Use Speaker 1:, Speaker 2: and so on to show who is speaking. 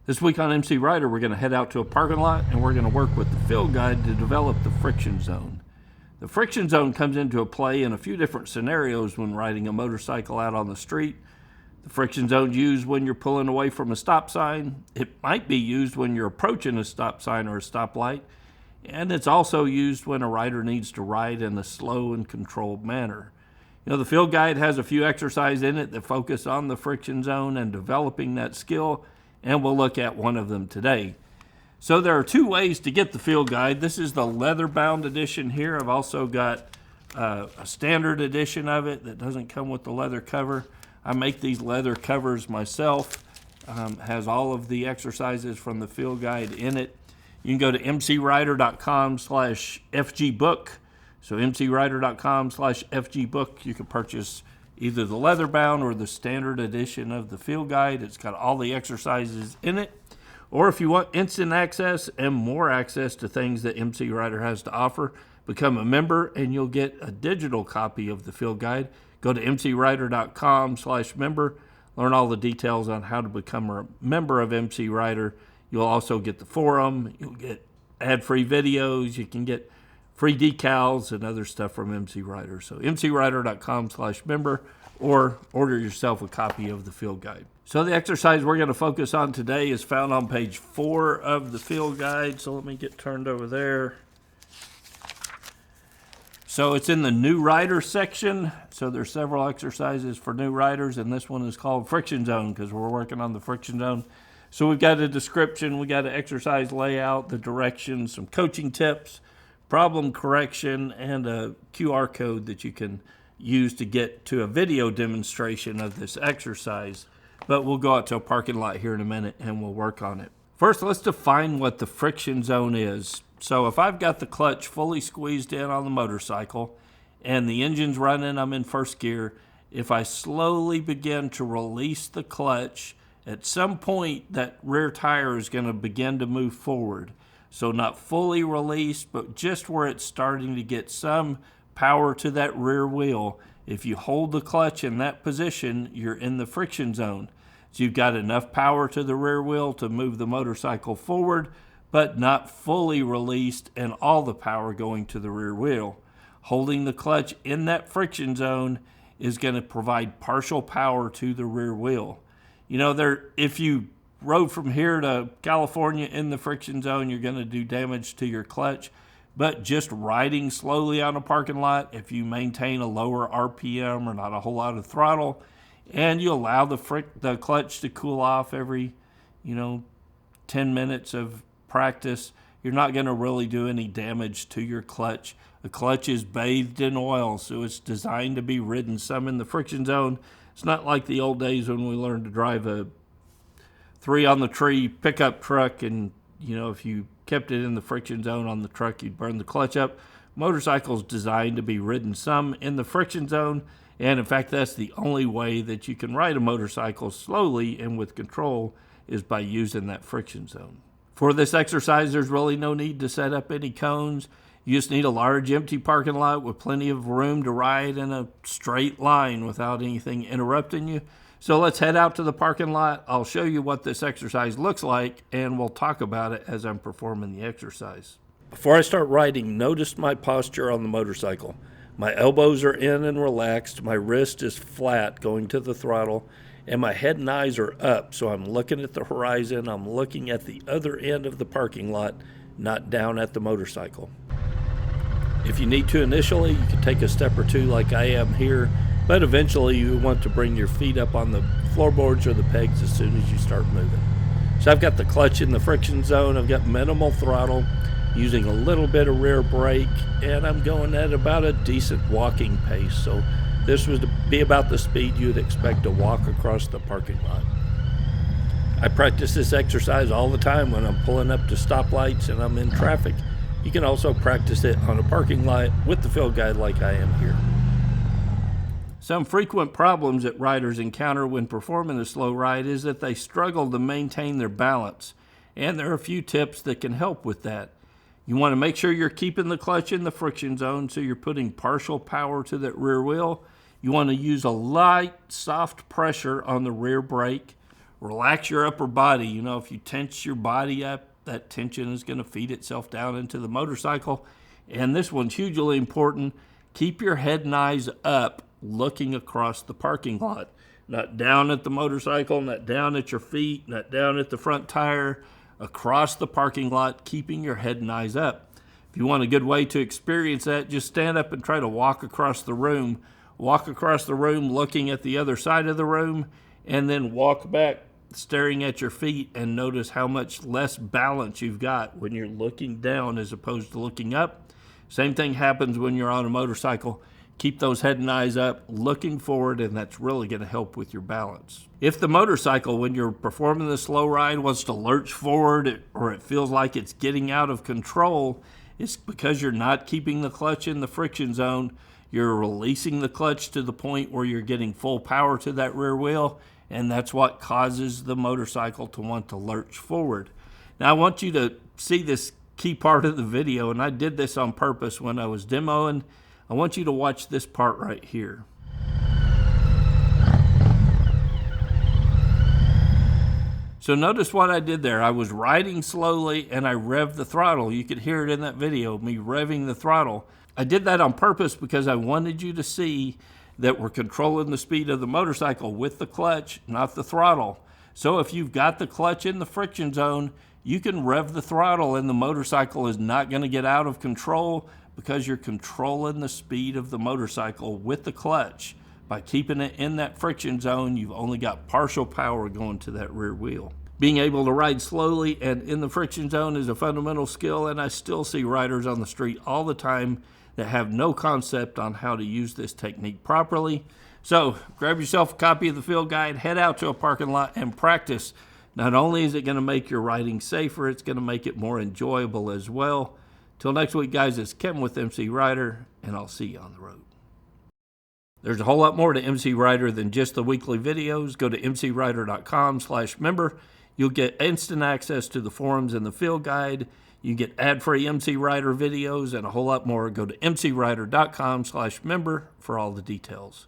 Speaker 1: This week on MCrider, we're going to head out to a parking lot and we're going to work with the field guide to develop the friction zone. The friction zone comes into play in a few different scenarios when riding a motorcycle out on the street. The friction zone is used when you're pulling away from a stop sign. It might be used when you're approaching a stop sign or a stoplight. And it's also used when a rider needs to ride in a slow and controlled manner. You know, the field guide has a few exercises in it that focus on the friction zone and developing that skill, and we'll look at one of them today. So there are two ways to get the field guide. This is the leather-bound edition here. I've also got a standard edition of it that doesn't come with the leather cover. I make these leather covers myself. Has all of the exercises from the field guide in it. You can go to MCrider.com/FGbook. So MCrider.com/FGbook. You can purchase either the leather-bound or the standard edition of the field guide. It's got all the exercises in it. Or if you want instant access and more access to things that MCrider has to offer, become a member and you'll get a digital copy of the field guide. Go to MCrider.com/member. Learn all the details on how to become a member of MCrider. You'll also get the forum. You'll get ad-free videos. You can get free decals and other stuff from MCrider. So MCrider.com/member, or order yourself a copy of the field guide. So the exercise we're going to focus on today is found on page 4 of the field guide. So let me get turned over there. So it's in the new rider section. So there's several exercises for new riders, and this one is called friction zone because we're working on the friction zone. So we've got a description, we got an exercise layout, the directions, some coaching tips, problem correction, and a QR code that you can use to get to a video demonstration of this exercise. But we'll go out to a parking lot here in a minute and we'll work on it. First, let's define what the friction zone is. So if I've got the clutch fully squeezed in on the motorcycle and the engine's running, I'm in first gear, if I slowly begin to release the clutch, at some point that rear tire is going to begin to move forward. So not fully released, but just where it's starting to get some power to that rear wheel. If you hold the clutch in that position, you're in the friction zone. So you've got enough power to the rear wheel to move the motorcycle forward, but not fully released and all the power going to the rear wheel. Holding the clutch in that friction zone is going to provide partial power to the rear wheel. You know, if you rode from here to California in the friction zone, you're going to do damage to your clutch. But just riding slowly on a parking lot, if you maintain a lower RPM or not a whole lot of throttle, and you allow the clutch to cool off every, 10 minutes of practice, you're not going to really do any damage to your clutch. The clutch is bathed in oil, so it's designed to be ridden some in the friction zone. It's not like the old days when we learned to drive a 3-on-the-tree pickup truck and, if you kept it in the friction zone on the truck, you'd burn the clutch up. Motorcycles designed to be ridden some in the friction zone, and in fact, that's the only way that you can ride a motorcycle slowly and with control is by using that friction zone. For this exercise, there's really no need to set up any cones. You just need a large empty parking lot with plenty of room to ride in a straight line without anything interrupting you. So let's head out to the parking lot. I'll show you what this exercise looks like, and we'll talk about it as I'm performing the exercise. Before I start riding, notice my posture on the motorcycle. My elbows are in and relaxed, my wrist is flat going to the throttle, and my head and eyes are up, so I'm looking at the horizon, I'm looking at the other end of the parking lot, not down at the motorcycle. If you need to initially, you can take a step or two like I am here, but eventually you want to bring your feet up on the floorboards or the pegs as soon as you start moving. So I've got the clutch in the friction zone, I've got minimal throttle, using a little bit of rear brake, and I'm going at about a decent walking pace. So this would be about the speed you'd expect to walk across the parking lot. I practice this exercise all the time when I'm pulling up to stoplights and I'm in traffic. You can also practice it on a parking lot with the field guide like I am here. Some frequent problems that riders encounter when performing a slow ride is that they struggle to maintain their balance, and there are a few tips that can help with that. You want to make sure you're keeping the clutch in the friction zone so you're putting partial power to that rear wheel. You want to use a light, soft pressure on the rear brake. Relax your upper body. You know, if you tense your body up, that tension is going to feed itself down into the motorcycle. And this one's hugely important. Keep your head and eyes up, looking across the parking lot. Not down at the motorcycle, not down at your feet, not down at the front tire. Across the parking lot, keeping your head and eyes up. If you want a good way to experience that, just stand up and try to walk across the room. Walk across the room looking at the other side of the room, and then walk back staring at your feet, and notice how much less balance you've got when you're looking down as opposed to looking up. Same thing happens when you're on a motorcycle. Keep those head and eyes up, looking forward, and that's really going to help with your balance. If the motorcycle, when you're performing the slow ride, wants to lurch forward or it feels like it's getting out of control, it's because you're not keeping the clutch in the friction zone. You're releasing the clutch to the point where you're getting full power to that rear wheel, and that's what causes the motorcycle to want to lurch forward. Now, I want you to see this key part of the video, and I did this on purpose when I was demoing. I want you to watch this part right here. So notice what I did there. I was riding slowly and I revved the throttle. You could hear it in that video, me revving the throttle. I did that on purpose because I wanted you to see that we're controlling the speed of the motorcycle with the clutch, not the throttle. So if you've got the clutch in the friction zone, you can rev the throttle and the motorcycle is not going to get out of control because you're controlling the speed of the motorcycle with the clutch. By keeping it in that friction zone, you've only got partial power going to that rear wheel. Being able to ride slowly and in the friction zone is a fundamental skill, and I still see riders on the street all the time that have no concept on how to use this technique properly. So grab yourself a copy of the field guide, head out to a parking lot and practice. Not only is it going to make your riding safer, it's going to make it more enjoyable as well. Till next week, guys, it's Kevin with MCrider, and I'll see you on the road. There's a whole lot more to MCrider than just the weekly videos. Go to MCrider.com/member. You'll get instant access to the forums and the field guide. You get ad-free MCrider videos and a whole lot more. Go to MCrider.com/member for all the details.